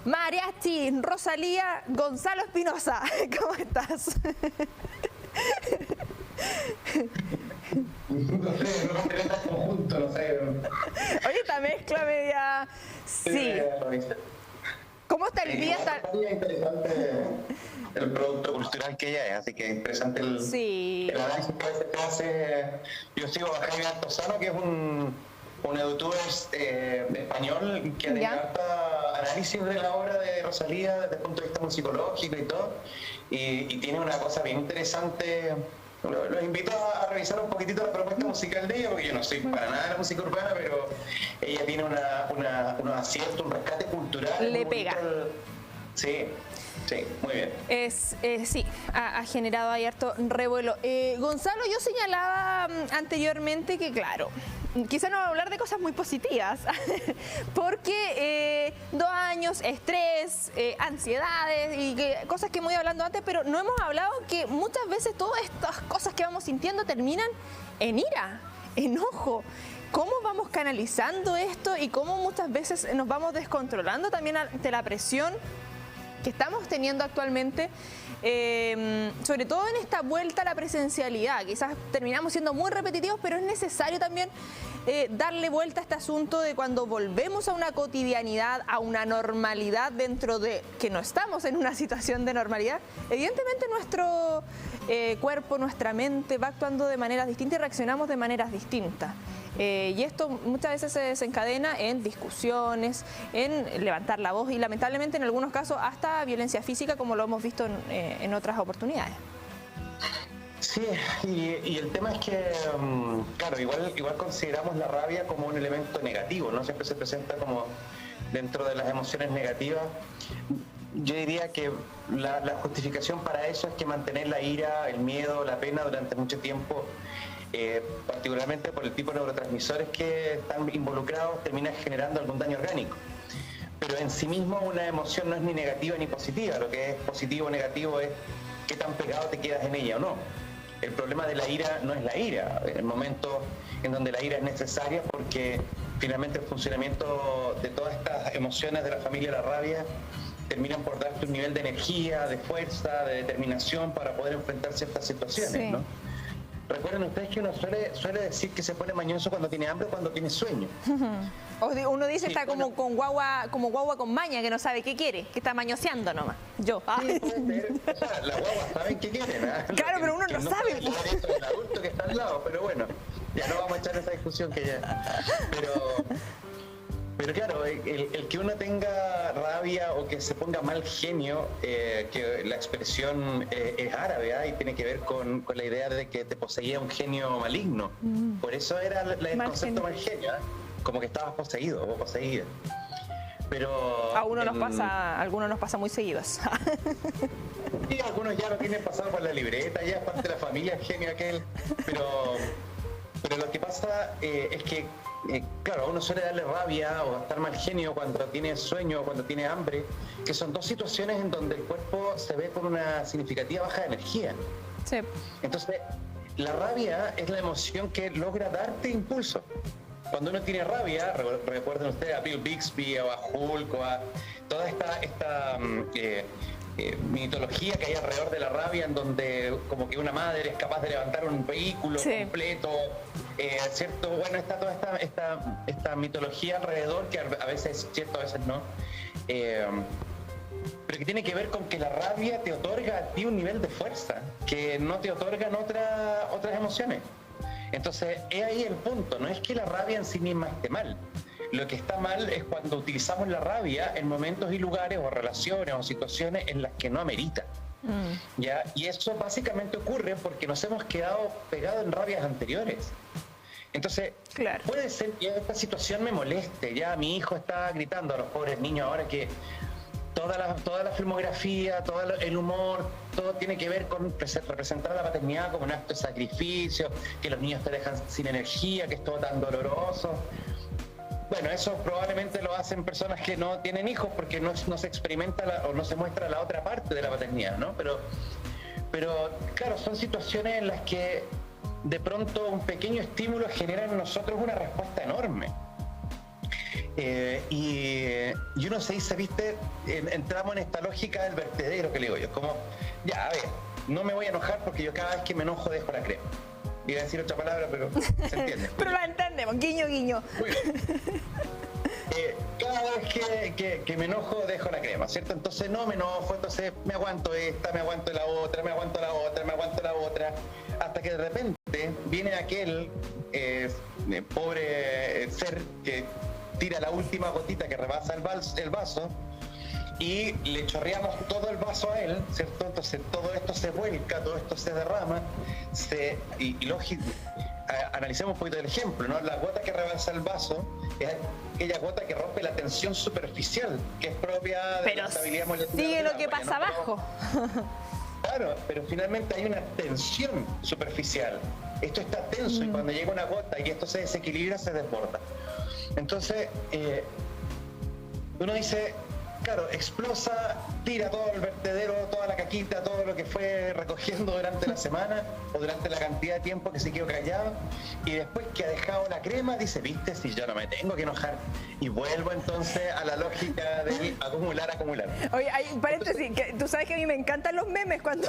Mariachi, Rosalía, Gonzalo Espinosa. ¿Cómo estás? No sé, no me tan conjunto, no sé. Oye, esta mezcla media... Sí. ¿Cómo está el día? Es interesante el producto cultural que ella es, así que es interesante el análisis que a veces te hace. Yo sigo a Jaime Altozano, que es un youtuber español que tiene harta análisis de la obra de Rosalía desde el punto de vista musicológico y todo, y tiene una cosa bien interesante. Los invito a revisar un poquitito la propuesta musical de ella, porque yo no soy para nada de la música urbana, pero ella tiene un acierto, un rescate cultural. Le pega. Sí, muy bien. Sí, ha generado ahí harto revuelo. Gonzalo, yo señalaba anteriormente que, claro, quizá no vamos a hablar de cosas muy positivas, porque 2 años, estrés, ansiedades y cosas que hemos ido hablando antes, pero no hemos hablado que muchas veces todas estas cosas que vamos sintiendo terminan en ira, enojo. ¿Cómo vamos canalizando esto y cómo muchas veces nos vamos descontrolando también ante la presión que estamos teniendo actualmente, sobre todo en esta vuelta a la presencialidad? Quizás terminamos siendo muy repetitivos, pero es necesario también darle vuelta a este asunto de cuando volvemos a una cotidianidad, a una normalidad dentro de que no estamos en una situación de normalidad. Evidentemente nuestro cuerpo, nuestra mente va actuando de maneras distintas y reaccionamos de maneras distintas. Y esto muchas veces se desencadena en discusiones, en levantar la voz y lamentablemente en algunos casos hasta violencia física, como lo hemos visto en otras oportunidades. Sí, y el tema es que, claro, igual consideramos la rabia como un elemento negativo, ¿no? Siempre se presenta como dentro de las emociones negativas. Yo diría que la justificación para eso es que mantener la ira, el miedo, la pena durante mucho tiempo, particularmente por el tipo de neurotransmisores que están involucrados, termina generando algún daño orgánico. Pero en sí mismo una emoción no es ni negativa ni positiva. Lo que es positivo o negativo es qué tan pegado te quedas en ella o no. El problema de la ira no es la ira, el momento en donde la ira es necesaria, porque finalmente el funcionamiento de todas estas emociones de la familia de la rabia terminan por darte un nivel de energía, de fuerza, de determinación para poder enfrentar ciertas situaciones, sí, ¿no? Recuerden ustedes que uno suele decir que se pone mañoso cuando tiene hambre o cuando tiene sueño. O uno dice, sí, está como guagua con maña, que no sabe qué quiere, que está mañoseando nomás. Yo. Sí, o sea, las guaguas saben qué quieren, ¿eh? Claro, pero uno no sabe. El adulto que está al lado, pero bueno, ya no vamos a echar esa discusión que ya... Pero claro, el que uno tenga rabia o que se ponga mal genio, que la expresión es árabe, y tiene que ver con la idea de que te poseía un genio maligno. Por eso era el concepto mal genio, como que estabas poseído o poseída. Pero a algunos nos pasa muy seguidos. Sí, algunos ya lo tienen pasado por la libreta, ya es parte de la familia, el genio aquel. Pero lo que pasa es que claro, a uno suele darle rabia o estar mal genio cuando tiene sueño o cuando tiene hambre, que son dos situaciones en donde el cuerpo se ve con una significativa baja de energía. Sí. Entonces, la rabia es la emoción que logra darte impulso. Cuando uno tiene rabia, recuerden ustedes a Bill Bixby o a Hulk o a toda esta mitología que hay alrededor de la rabia, en donde como que una madre es capaz de levantar un vehículo, sí, completo, ¿cierto? Bueno, está toda esta mitología alrededor, que a veces es cierto, a veces no, pero que tiene que ver con que la rabia te otorga a ti un nivel de fuerza que no te otorgan otras emociones. Entonces, es ahí el punto, no es que la rabia en sí misma esté mal. Lo que está mal es cuando utilizamos la rabia en momentos y lugares o relaciones o situaciones en las que no amerita. ¿Ya? Y eso básicamente ocurre porque nos hemos quedado pegados en rabias anteriores. Entonces, claro, puede ser que esta situación me moleste. Ya mi hijo está gritando a los pobres niños ahora que toda la filmografía, todo el humor, todo tiene que ver con representar a la paternidad como un acto de sacrificio, que los niños te dejan sin energía, que es todo tan doloroso. Bueno, eso probablemente lo hacen personas que no tienen hijos porque no se experimenta o no se muestra la otra parte de la paternidad, ¿no? Pero claro, son situaciones en las que de pronto un pequeño estímulo genera en nosotros una respuesta enorme. Y uno se dice, viste, entramos en esta lógica del vertedero que le digo yo, como, ya, a ver, no me voy a enojar porque yo cada vez que me enojo dejo la crema. Iba a decir otra palabra, pero se entiende. Pero la entendemos, guiño, guiño. Muy bien. Cada vez que me enojo dejo la crema, ¿cierto? Entonces no me enojo, entonces me aguanto esta, me aguanto la otra, me aguanto la otra, me aguanto la otra, hasta que de repente viene aquel pobre ser que tira la última gotita que rebasa el vaso y le chorreamos todo el vaso a él, ¿cierto? Entonces todo esto se vuelca, todo esto se derrama, analicemos un poquito el ejemplo, ¿no? La gota que rebasa el vaso es aquella gota que rompe la tensión superficial, que es propia de la estabilidad molecular. Sigue lo que pasa abajo. Claro, pero finalmente hay una tensión superficial. Esto está tenso y cuando llega una gota y esto se desequilibra, se desborda. Entonces, uno dice, claro, explosa, tira todo el vertedero, toda la caquita, todo lo que fue recogiendo durante la semana o durante la cantidad de tiempo que se quedó callado, y después que ha dejado la crema dice, viste, si yo no me tengo que enojar, y vuelvo entonces a la lógica de acumular. Oye, hay paréntesis, que tú sabes que a mí me encantan los memes cuando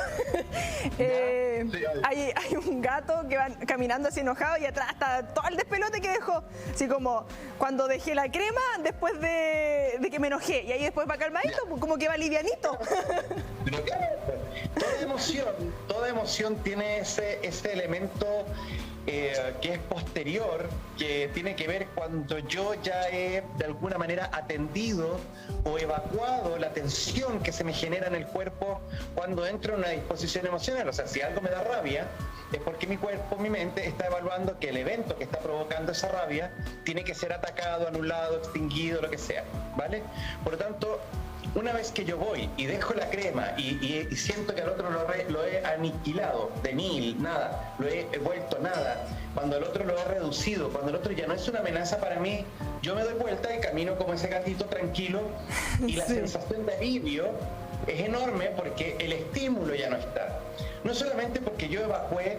hay un gato que va caminando así enojado y atrás está todo el despelote que dejó, así como cuando dejé la crema después de que me enojé, y ahí después va calmadito, como que va livianito. Pero claro, toda emoción tiene ese elemento que es posterior, que tiene que ver cuando yo ya he de alguna manera atendido o evacuado la tensión que se me genera en el cuerpo cuando entro en una disposición emocional. O sea, si algo me da rabia, es porque mi cuerpo, mi mente está evaluando que el evento que está provocando esa rabia tiene que ser atacado, anulado, extinguido, lo que sea, ¿vale? Por lo tanto, una vez que yo voy y dejo la crema y siento que al otro lo he aniquilado, de nil, nada, lo he vuelto nada, cuando al otro lo he reducido, cuando el otro ya no es una amenaza para mí, yo me doy vuelta y camino como ese gatito tranquilo, y la sensación de alivio es enorme porque el estímulo ya no está. No solamente porque yo evacué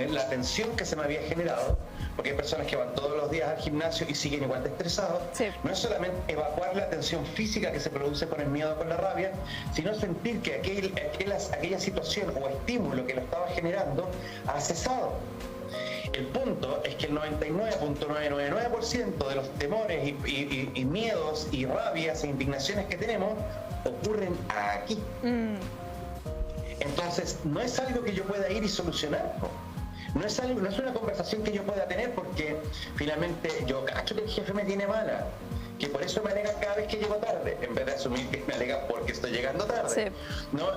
la tensión que se me había generado, porque hay personas que van todos los días al gimnasio y siguen igual de estresados. Sí. No es solamente evacuar la tensión física que se produce con el miedo o con la rabia, sino sentir que aquella situación o estímulo que lo estaba generando ha cesado. El punto es que el 99.999% de los temores y miedos y rabias e indignaciones que tenemos ocurren aquí. Entonces, no es algo que yo pueda ir y solucionar, ¿no? No es una conversación que yo pueda tener porque finalmente yo cacho que el jefe me tiene mala, que por eso me alega cada vez que llego tarde, en vez de asumir que me alega porque estoy llegando tarde. Sí. No,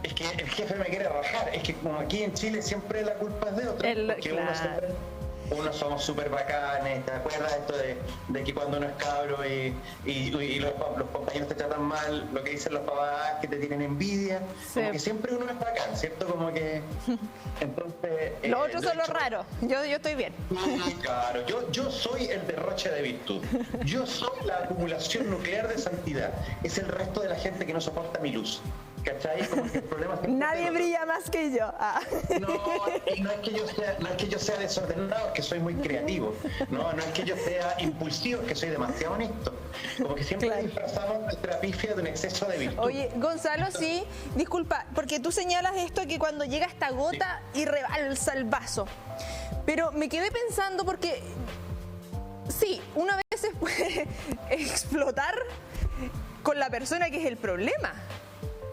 es que el jefe me quiere rajar, es que como aquí en Chile siempre la culpa es de otro, porque claro. Uno somos súper bacanes, ¿te acuerdas esto de que cuando uno es cabro y los compañeros te tratan mal, lo que dicen los papás que te tienen envidia? Sí. Como que siempre uno es bacán, ¿cierto? Como que entonces... Los otros son los raros, yo estoy bien. Claro, yo soy el derroche de virtud, yo soy la acumulación nuclear de santidad, es el resto de la gente que no soporta mi luz. ¿Cachai? Como que el problema es que nadie brilla más que yo. No, y no es que yo sea desordenado, que soy muy creativo. No es que yo sea impulsivo, que soy demasiado honesto. Como que siempre disfrazamos nuestra pifia de un exceso de virtud. Oye, Gonzalo, sí, disculpa, porque tú señalas esto que cuando llega esta gota y rebalsa el vaso. Pero me quedé pensando porque sí, una vez se puede explotar con la persona que es el problema.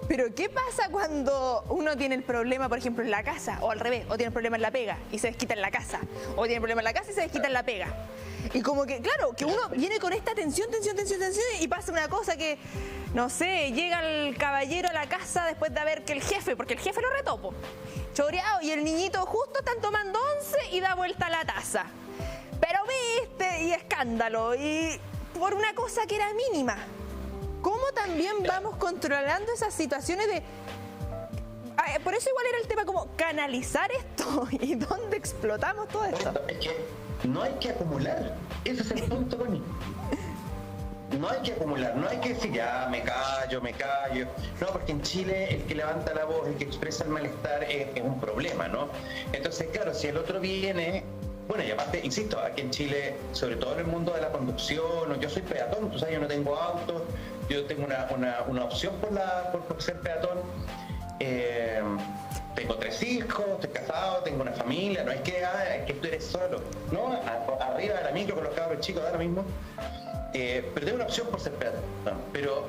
Pero ¿qué pasa cuando uno tiene el problema, por ejemplo, en la casa, o al revés, o tiene el problema en la pega y se desquita en la casa, o tiene el problema en la casa y se desquita en la pega? Y como que, claro, que uno viene con esta tensión, y pasa una cosa que, no sé, llega el caballero a la casa después de haber que el jefe, porque el jefe lo retopo, choreado, y el niñito justo están tomando once y da vuelta la taza. Pero viste, y escándalo, y por una cosa que era mínima. ¿Cómo también vamos controlando esas situaciones de... Por eso igual era el tema como canalizar esto y dónde explotamos todo esto? Es que no hay que acumular, ese es el punto, Connie. No hay que acumular, no hay que decir ya me callo. No, porque en Chile el que levanta la voz, el que expresa el malestar es un problema, ¿no? Entonces, claro, si el otro viene Bueno, y aparte, insisto, aquí en Chile, sobre todo en el mundo de la conducción, yo soy peatón, tú sabes, yo no tengo auto, yo tengo una opción por ser peatón. Tengo 3 hijos, estoy casado, tengo una familia, no es que tú eres solo, ¿no? Arriba de la micro con los cabros chicos, da lo mismo. Pero tengo una opción por ser peatón. Pero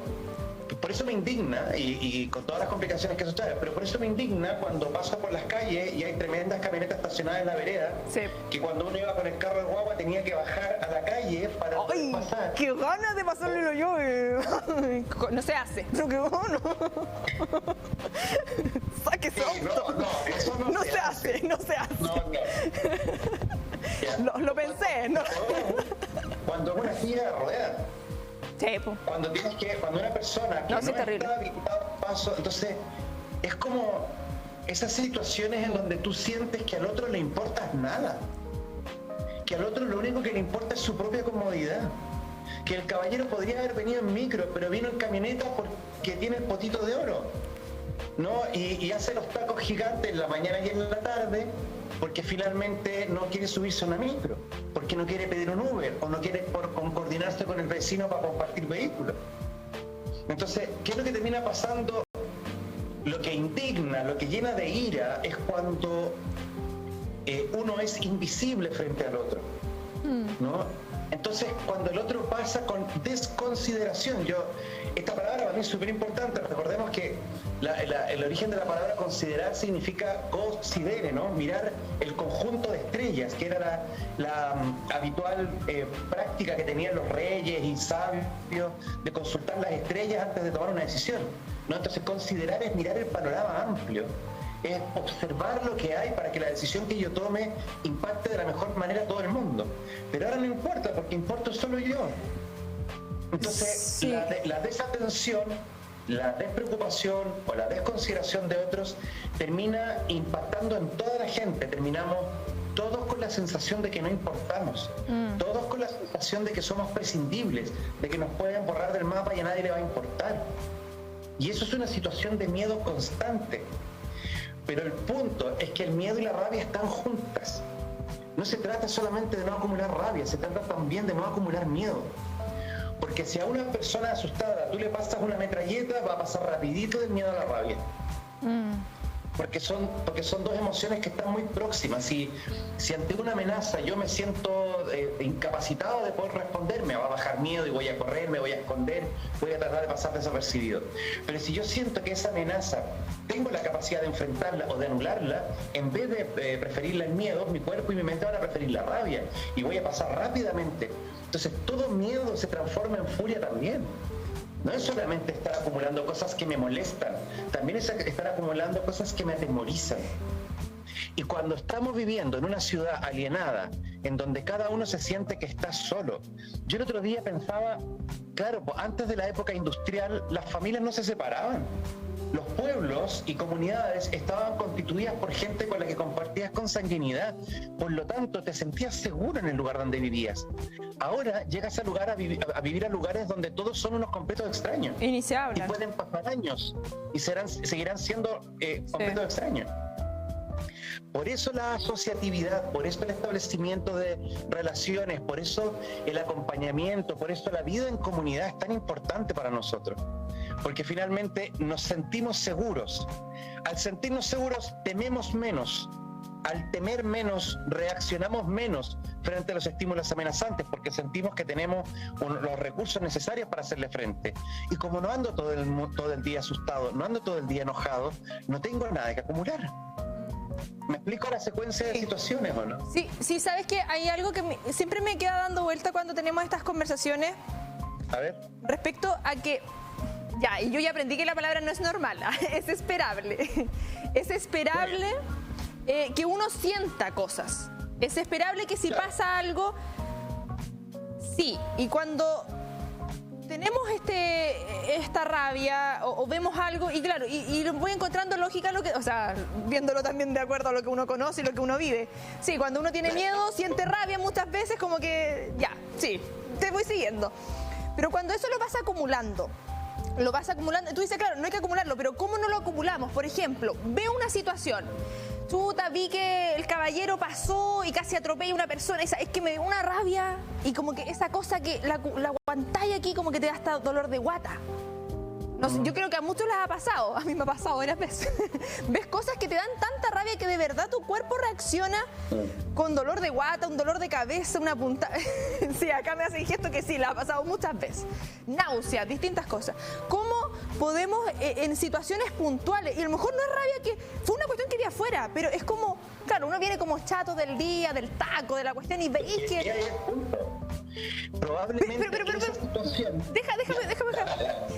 por eso me indigna, y con todas las complicaciones que eso trae, pero por eso me indigna cuando paso por las calles y hay tremendas camionetas estacionadas en la vereda, sí, que cuando uno iba con el carro de guagua tenía que bajar a la calle para poder pasar. ¡Qué ganas de pasármelo yo! No se hace. No, qué bueno. ¡Saque ese auto! No, eso no se hace. No se hace. No. Lo pensé, ¿no? Cuando es una silla de ruedas. Sí, pues. Cuando una persona que no está habilitada paso, entonces es como esas situaciones en donde tú sientes que al otro le importas nada, que al otro lo único que le importa es su propia comodidad, que el caballero podría haber venido en micro, pero vino en camioneta porque tiene el potito de oro, ¿no? Y hace los tacos gigantes en la mañana y en la tarde, porque finalmente no quiere subirse a una micro, porque no quiere pedir un Uber, o no quiere coordinarse con el vecino para compartir vehículos. Entonces, ¿qué es lo que termina pasando? Lo que indigna, lo que llena de ira, es cuando uno es invisible frente al otro, ¿no? Entonces, cuando el otro pasa con desconsideración, esta palabra para mí es súper importante. Recordemos que el origen de la palabra considerar significa considere, ¿no? Mirar el conjunto de estrellas, que era la habitual práctica que tenían los reyes y sabios de consultar las estrellas antes de tomar una decisión, ¿no? Entonces, considerar es mirar el panorama amplio, es observar lo que hay para que la decisión que yo tome impacte de la mejor manera a todo el mundo. Pero ahora no importa, porque importo solo yo. Entonces, sí, la desatención, la despreocupación o la desconsideración de otros termina impactando en toda la gente. Terminamos todos con la sensación de que no importamos, todos con la sensación de que somos prescindibles, de que nos pueden borrar del mapa y a nadie le va a importar. Y eso es una situación de miedo constante. Pero el punto es que el miedo y la rabia están juntas. No se trata solamente de no acumular rabia, se trata también de no acumular miedo. Porque si a una persona asustada tú le pasas una metralleta, va a pasar rapidito del miedo a la rabia. Porque son dos emociones que están muy próximas. Si ante una amenaza yo me siento incapacitado de poder responder, me va a bajar miedo y voy a correr, me voy a esconder, voy a tratar de pasar desapercibido. Pero si yo siento que esa amenaza tengo la capacidad de enfrentarla o de anularla, en vez de preferirla el miedo, mi cuerpo y mi mente van a preferir la rabia y voy a pasar rápidamente. Entonces todo miedo se transforma en furia también. No es solamente estar acumulando cosas que me molestan, también es estar acumulando cosas que me atemorizan. Y cuando estamos viviendo en una ciudad alienada, en donde cada uno se siente que está solo, yo el otro día pensaba, claro, pues antes de la época industrial las familias no se separaban. Los pueblos y comunidades estaban constituidas por gente con la que compartías consanguinidad. Por lo tanto, te sentías seguro en el lugar donde vivías. Ahora llegas a vivir a lugares donde todos son unos completos extraños. Y ni se hablan. Y pueden pasar años y seguirán siendo completos extraños. Por eso la asociatividad, por eso el establecimiento de relaciones, por eso el acompañamiento, por eso la vida en comunidad es tan importante para nosotros. Porque finalmente nos sentimos seguros. Al sentirnos seguros, tememos menos. Al temer menos, reaccionamos menos frente a los estímulos amenazantes, porque sentimos que tenemos los recursos necesarios para hacerle frente. Y como no ando todo el día asustado, no ando todo el día enojado, no tengo nada que acumular. ¿Me explico la secuencia de situaciones o no? Sí, sabes que hay algo que siempre me queda dando vuelta cuando tenemos estas conversaciones. A ver. Respecto a que... y yo ya aprendí que la palabra no es normal, es esperable. Es esperable que uno sienta cosas. Es esperable que si pasa algo, sí. Y cuando tenemos esta rabia o vemos algo, y claro, y voy encontrando lógica, viéndolo también de acuerdo a lo que uno conoce y lo que uno vive. Sí, cuando uno tiene miedo, siente rabia muchas veces, como que sí, te voy siguiendo. Pero cuando eso lo vas acumulando, tú dices, claro, no hay que acumularlo, pero ¿cómo no lo acumulamos? Por ejemplo, veo una situación, chuta, vi que el caballero pasó y casi atropella a una persona. Es que me dio una rabia y como que esa cosa que la aguantáis aquí como que te da hasta dolor de guata. No sé, yo creo que a muchos les ha pasado, a mí me ha pasado varias veces. Ves cosas que te dan tanta rabia que de verdad tu cuerpo reacciona con dolor de guata, un dolor de cabeza, una punta. Sí, acá me hacen gesto que sí, la ha pasado muchas veces. Náuseas, distintas cosas. ¿Cómo podemos en situaciones puntuales, y a lo mejor no es rabia que fue una cuestión que vi afuera, pero es como, claro, uno viene como chato del día, del taco, de la cuestión y veis que... Probablemente pero, esa situación... Déjame.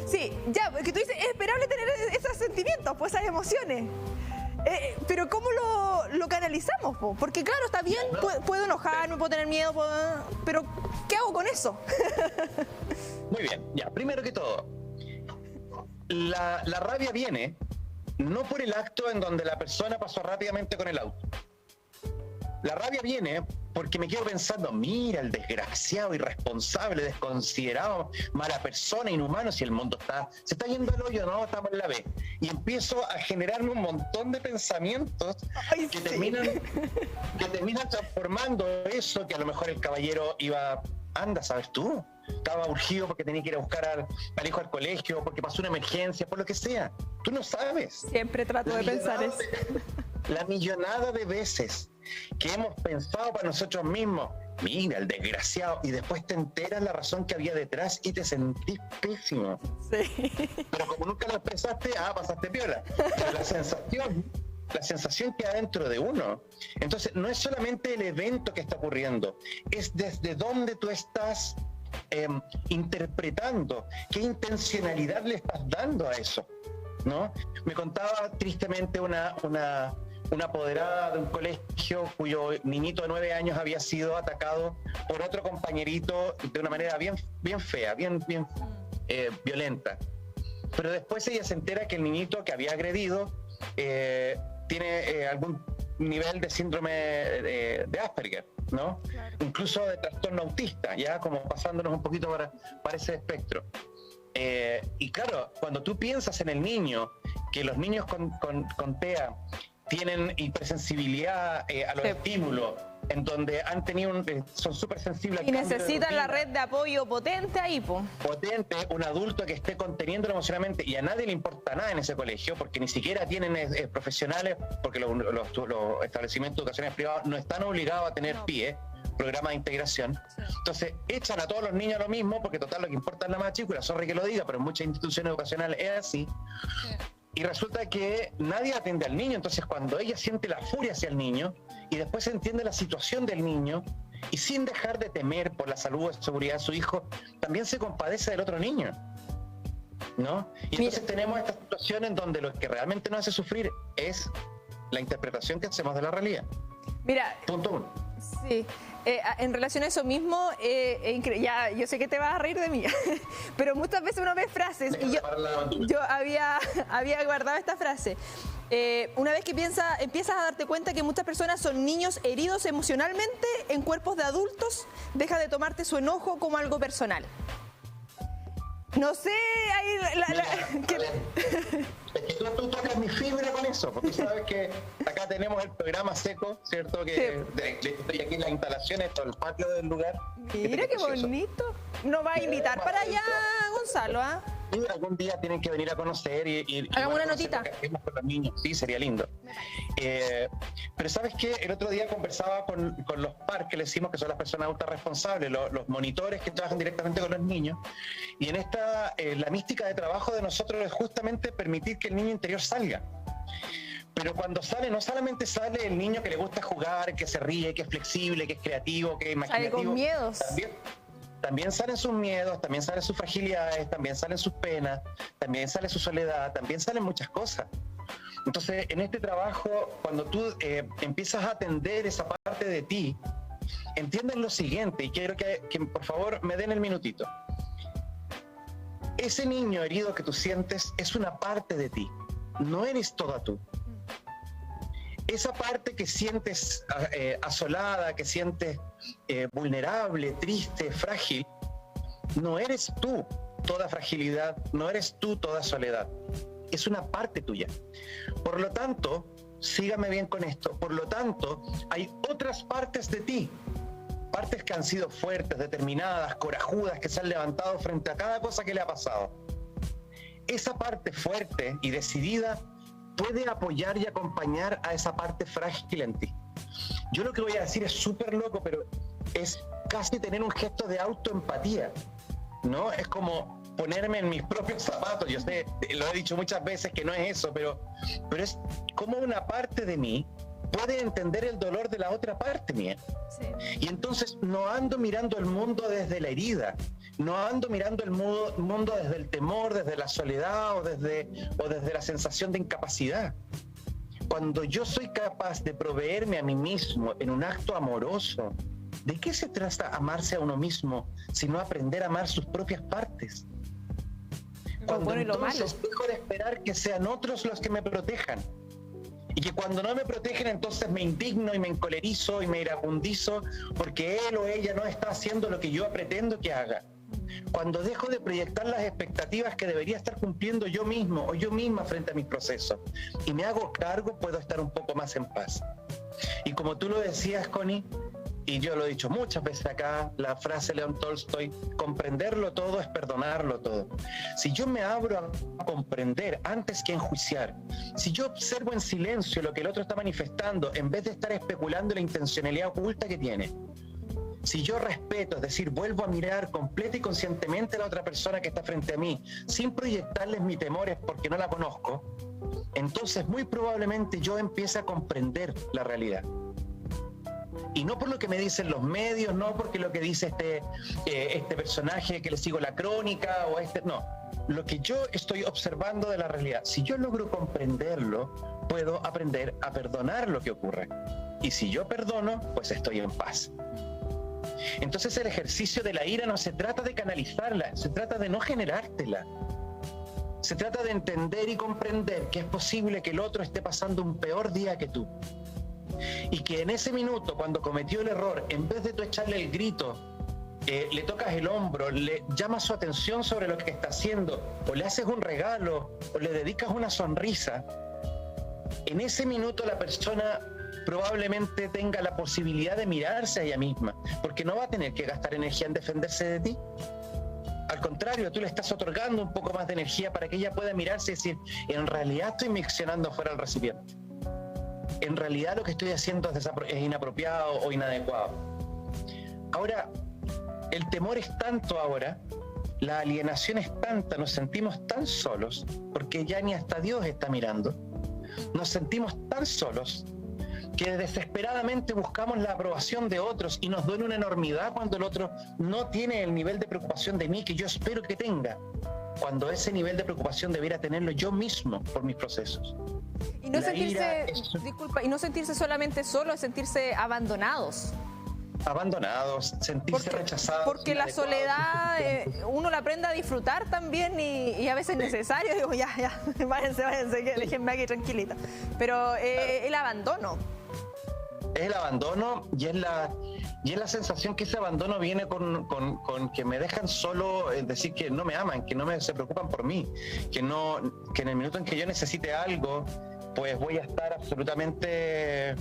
Sí, ya, porque tú dices, es esperable tener esos sentimientos, pues esas emociones. Pero ¿cómo lo canalizamos? Po? Porque claro, está bien, puedo enojarme, puedo tener miedo, pero ¿qué hago con eso? Muy bien, ya, primero que todo, la rabia viene no por el acto en donde la persona pasó rápidamente con el auto. La rabia viene porque me quedo pensando, mira el desgraciado, irresponsable, desconsiderado, mala persona, inhumano, si el mundo se está yendo al hoyo, no, estamos en la B. Y empiezo a generarme un montón de pensamientos que terminan transformando eso que a lo mejor el caballero iba, anda, ¿sabes tú? Estaba urgido porque tenía que ir a buscar al hijo al colegio, porque pasó una emergencia, por lo que sea. Tú no sabes. Siempre trato de pensar eso. La millonada de veces que hemos pensado para nosotros mismos, mira el desgraciado, y después te enteras la razón que había detrás y te sentís pésimo. Sí. Pero como nunca lo expresaste, pasaste piola. Pero la sensación queda dentro de uno. Entonces no es solamente el evento que está ocurriendo, es desde dónde tú estás interpretando, qué intencionalidad le estás dando a eso, ¿no? Me contaba tristemente una apoderada de un colegio cuyo niñito de 9 años había sido atacado por otro compañerito de una manera bien fea, bien violenta. Pero después ella se entera que el niñito que había agredido tiene algún nivel de síndrome de Asperger, ¿no? Claro. Incluso de trastorno autista, ya como pasándonos un poquito para ese espectro. Y claro, cuando tú piensas en el niño, que los niños con TEA tienen hipersensibilidad a los estímulos, en donde han tenido son súper sensibles al y necesitan la red de apoyo potente ahí, po. Potente, un adulto que esté conteniéndolo emocionalmente, y a nadie le importa nada en ese colegio, porque ni siquiera tienen profesionales, porque los establecimientos educacionales privados no están obligados a tener programas de integración. Sí. Entonces echan a todos los niños lo mismo, porque total lo que importa es la matrícula, sorry que lo diga, pero en muchas instituciones educacionales es así. Sí. Y resulta que nadie atiende al niño, entonces cuando ella siente la furia hacia el niño y después entiende la situación del niño y sin dejar de temer por la salud o seguridad de su hijo, también se compadece del otro niño, ¿no? Y entonces tenemos esta situación en donde lo que realmente nos hace sufrir es la interpretación que hacemos de la realidad. Mira, punto 1. Sí, en relación a eso mismo, ya yo sé que te vas a reír de mí, pero muchas veces uno ve frases y yo había guardado esta frase. Una vez que empiezas a darte cuenta que muchas personas son niños heridos emocionalmente en cuerpos de adultos, deja de tomarte su enojo como algo personal. No sé, ahí es que tú tocas mi fibra con eso, porque tú sabes que acá tenemos el programa seco, ¿cierto? Que estoy aquí en las instalaciones, todo el patio del lugar. Mira qué bonito. Nos va a invitar para allá, Gonzalo, ¿ah? Sí, algún día tienen que venir a conocer y hagamos una notita. Con los niños. Sí, sería lindo. Pero ¿sabes qué? El otro día conversaba con los PAR, que le decimos que son las personas adultas responsables, los monitores que trabajan directamente con los niños. Y en esta, la mística de trabajo de nosotros es justamente permitir que el niño interior salga. Pero cuando sale, no solamente sale el niño que le gusta jugar, que se ríe, que es flexible, que es creativo, que es imaginativo. Sale con miedos. También salen sus miedos, también salen sus fragilidades, también salen sus penas, también sale su soledad, también salen muchas cosas. Entonces, en este trabajo, cuando tú empiezas a atender esa parte de ti, entienden lo siguiente, y quiero que por favor me den el minutito. Ese niño herido que tú sientes es una parte de ti, no eres toda tú. Esa parte que sientes asolada, que sientes vulnerable, triste, frágil, no eres tú toda fragilidad, no eres tú toda soledad. Es una parte tuya. Por lo tanto, sígame bien con esto, por lo tanto, hay otras partes de ti, partes que han sido fuertes, determinadas, corajudas, que se han levantado frente a cada cosa que le ha pasado. Esa parte fuerte y decidida puede apoyar y acompañar a esa parte frágil en ti. Yo lo que voy a decir es súper loco, pero es casi tener un gesto de autoempatía, ¿no? Es como ponerme en mis propios zapatos. Yo sé, lo he dicho muchas veces que no es eso, pero es como una parte de mí puede entender el dolor de la otra parte mía. Sí. Y entonces no ando mirando el mundo desde la herida, no ando mirando el mundo desde el temor, desde la soledad o desde la sensación de incapacidad. Cuando yo soy capaz de proveerme a mí mismo en un acto amoroso, ¿de qué se trata amarse a uno mismo sino aprender a amar sus propias partes? Cuando entonces dejo de esperar que sean otros los que me protejan. Y que cuando no me protegen, entonces me indigno y me encolerizo y me iracundizo porque él o ella no está haciendo lo que yo pretendo que haga. Cuando dejo de proyectar las expectativas que debería estar cumpliendo yo mismo o yo misma frente a mis procesos y me hago cargo, puedo estar un poco más en paz. Y como tú lo decías, Connie, y yo lo he dicho muchas veces acá, la frase de León Tolstoy, comprenderlo todo es perdonarlo todo. Si yo me abro a comprender antes que enjuiciar, si yo observo en silencio lo que el otro está manifestando en vez de estar especulando la intencionalidad oculta que tiene, si yo respeto, es decir, vuelvo a mirar completa y conscientemente a la otra persona que está frente a mí, sin proyectarles mis temores porque no la conozco, entonces muy probablemente yo empiece a comprender la realidad. Y no por lo que me dicen los medios, no porque lo que dice este personaje que le sigo la crónica, no. Lo que yo estoy observando de la realidad, si yo logro comprenderlo, puedo aprender a perdonar lo que ocurre. Y si yo perdono, pues estoy en paz. Entonces el ejercicio de la ira no se trata de canalizarla, se trata de no generártela. Se trata de entender y comprender que es posible que el otro esté pasando un peor día que tú. Y que en ese minuto, cuando cometió el error, en vez de tú echarle el grito, le tocas el hombro, le llamas su atención sobre lo que está haciendo, o le haces un regalo, o le dedicas una sonrisa, en ese minuto la persona probablemente tenga la posibilidad de mirarse a ella misma, porque no va a tener que gastar energía en defenderse de ti. Al contrario, tú le estás otorgando un poco más de energía para que ella pueda mirarse y decir, en realidad estoy miccionando fuera del recipiente. En realidad lo que estoy haciendo es inapropiado o inadecuado. Ahora, el temor es tanto ahora, la alienación es tanta, nos sentimos tan solos, porque ya ni hasta Dios está mirando. Nos sentimos tan solos que desesperadamente buscamos la aprobación de otros y nos duele una enormidad cuando el otro no tiene el nivel de preocupación de mí que yo espero que tenga, cuando ese nivel de preocupación debiera tenerlo yo mismo por mis procesos. Y no y no sentirse solamente solo, es sentirse abandonados. Abandonados, sentirse rechazados. Porque la soledad uno la aprende a disfrutar también y a veces es necesario. Digo, ya, váyanse, déjenme aquí tranquilita. Pero el abandono. Es el abandono y es la sensación que ese abandono viene con que me dejan solo, es decir, que no me aman, que no se preocupan por mí, que en el minuto en que yo necesite algo, pues voy a estar absolutamente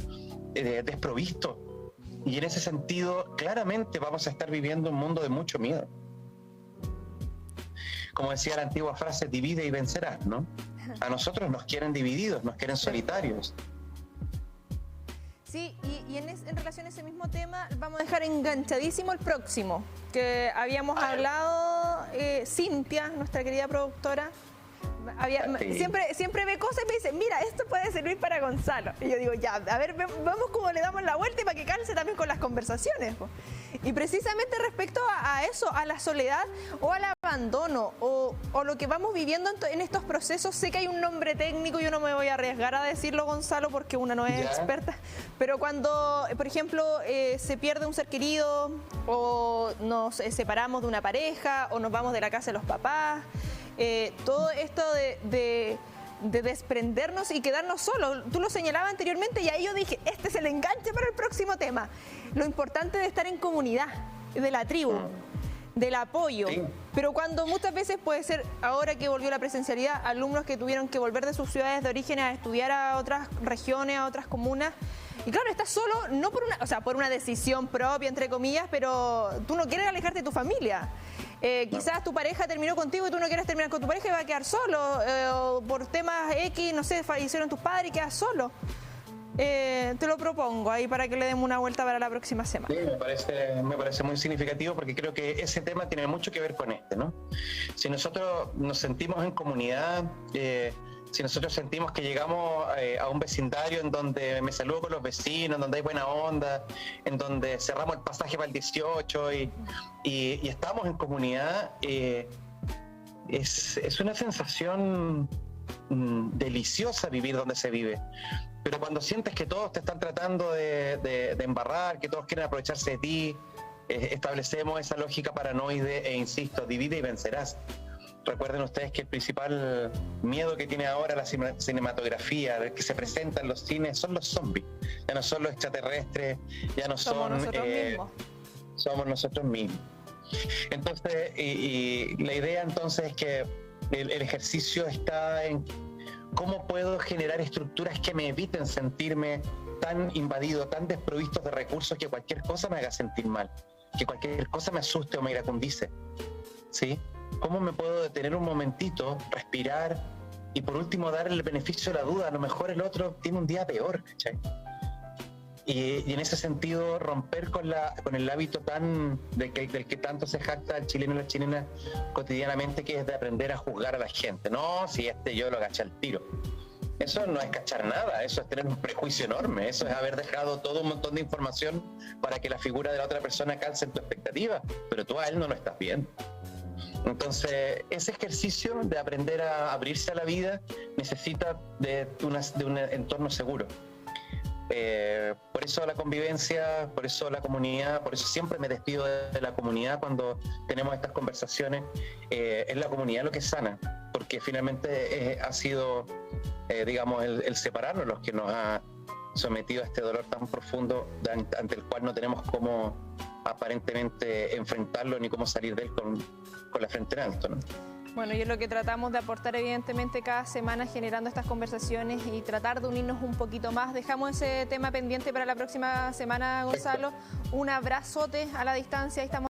desprovisto. Y en ese sentido, claramente vamos a estar viviendo un mundo de mucho miedo. Como decía la antigua frase, divide y vencerás, ¿no? A nosotros nos quieren divididos, nos quieren solitarios. Sí, y en relación a ese mismo tema, vamos a dejar enganchadísimo el próximo, que habíamos hablado, Cintia, nuestra querida productora, siempre ve cosas y me dice, mira, esto puede servir para Gonzalo. Y yo digo, ya, a ver, vamos cómo le damos la vuelta y para que calce también con las conversaciones. Y precisamente respecto a eso, a la soledad o al abandono o lo que vamos viviendo en estos procesos, sé que hay un nombre técnico, yo no me voy a arriesgar a decirlo, Gonzalo, porque una no es experta, pero cuando, por ejemplo, se pierde un ser querido o nos separamos de una pareja o nos vamos de la casa de los papás, todo esto de desprendernos y quedarnos solos. Tú lo señalabas anteriormente y ahí yo dije, este es el enganche para el próximo tema. Lo importante de estar en comunidad, de la tribu. del apoyo. Sí. Pero cuando muchas veces puede ser, ahora que volvió la presencialidad, alumnos que tuvieron que volver de sus ciudades de origen a estudiar a otras regiones, a otras comunas. Y claro, estás solo, no por una, o sea, por una decisión propia, entre comillas, pero tú no quieres alejarte de tu familia. Quizás tu pareja terminó contigo y tú no quieres terminar con tu pareja y vas a quedar solo. O por temas X, no sé, fallecieron tus padres y quedas solo. Te lo propongo ahí para que le demos una vuelta para la próxima semana. Sí, me parece muy significativo porque creo que ese tema tiene mucho que ver con este, ¿no? Si nosotros nos sentimos en comunidad, si nosotros sentimos que llegamos a un vecindario en donde me saludo con los vecinos, en donde hay buena onda, en donde cerramos el pasaje para el 18 y estamos en comunidad, es una sensación deliciosa vivir donde se vive. Pero cuando sientes que todos te están tratando de embarrar, que todos quieren aprovecharse de ti, establecemos esa lógica paranoide e insisto, divide y vencerás. Recuerden ustedes que el principal miedo que tiene ahora la cinematografía, que se presenta en los cines, son los zombies. Ya no son los extraterrestres, ya no Somos son... nosotros mismos. Somos nosotros mismos. Entonces, y la idea entonces es que el ejercicio está en cómo puedo generar estructuras que me eviten sentirme tan invadido, tan desprovisto de recursos que cualquier cosa me haga sentir mal, que cualquier cosa me asuste o me iracundice, ¿sí? ¿Cómo me puedo detener un momentito, respirar y por último dar el beneficio de la duda? A lo mejor el otro tiene un día peor, ¿cachai? Y en ese sentido romper con el hábito del que tanto se jacta el chileno y la chilena cotidianamente, que es de aprender a juzgar a la gente. No, si yo lo caché al tiro. Eso no es cachar nada, eso es tener un prejuicio enorme, eso es haber dejado todo un montón de información para que la figura de la otra persona calce en tu expectativa, pero tú a él no lo estás viendo. Entonces, ese ejercicio de aprender a abrirse a la vida necesita de un entorno seguro. Por eso la convivencia, por eso la comunidad, por eso siempre me despido de la comunidad cuando tenemos estas conversaciones. Es la comunidad lo que sana, porque finalmente ha sido, digamos, el separarnos los que nos ha sometido a este dolor tan profundo ante el cual no tenemos cómo aparentemente enfrentarlo ni cómo salir de él con la frente en alto, ¿no? Bueno, y es lo que tratamos de aportar evidentemente cada semana, generando estas conversaciones y tratar de unirnos un poquito más. Dejamos ese tema pendiente para la próxima semana, Gonzalo. Un abrazote a la distancia. Ahí estamos.